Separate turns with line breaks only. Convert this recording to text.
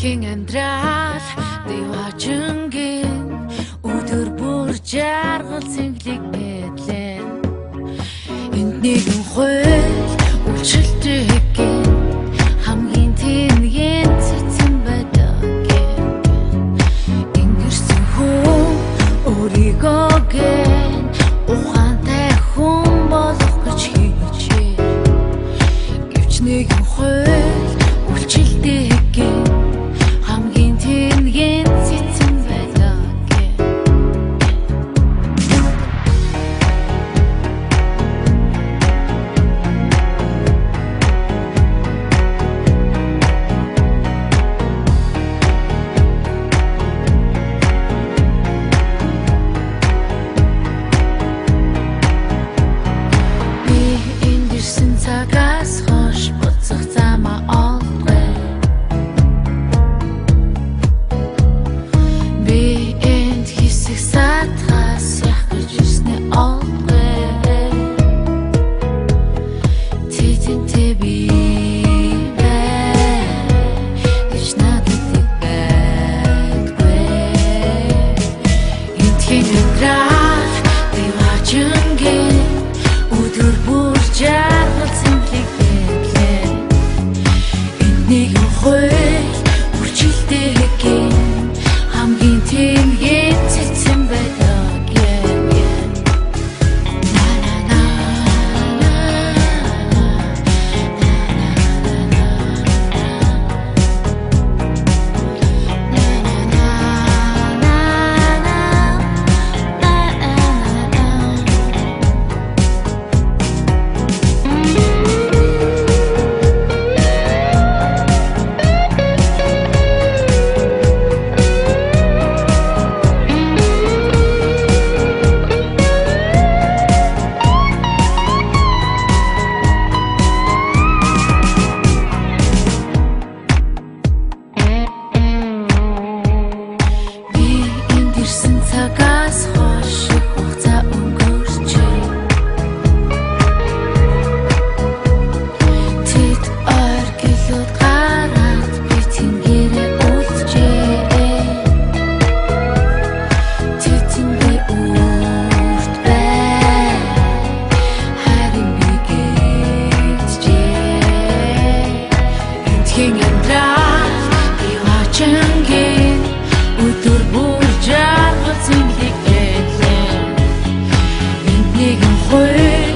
Энтхийн амьдрал дэважингийн өдөр бүр жаргал цэнгэлэг мэдлэн энд нэгэн хууль үйлчлэлтийн хамгийн тэнгийн цэцэн байдаг ингэрсэн хүн өөрийгөө гэн ухаантай хүн болох гэж хичээ гэвч нэгэн хууль үйлчлэлтийн хамгийн тэнгийн цэцэн байдаг би энд ирсэн цагаас хойш буцах замаа олдгой би энд хэсэг сатгаас яах гэж ирснэ олдгой тэтэнтэй би гэж надад байдгүй энтхийн амьдрал дэважингийн өдөр бүр жаргал цэнгэлэг мэдлэн энд нэгэн хууль үржилтэйгийн хамгийн тэнгийн цэцэн байдаг на на на би энд ирсэн цагаас хойш их хугацаа өнгөрчээ тэд ойр гэлүүд гараад би тэнгэрээ үлджээ тэтэндээ үрт бай харин би гээжжээ энтхийн амьдрал дэважингийн өдөр бүр жаргал цэнгэлэг мэдлэн энд нэгэн хууль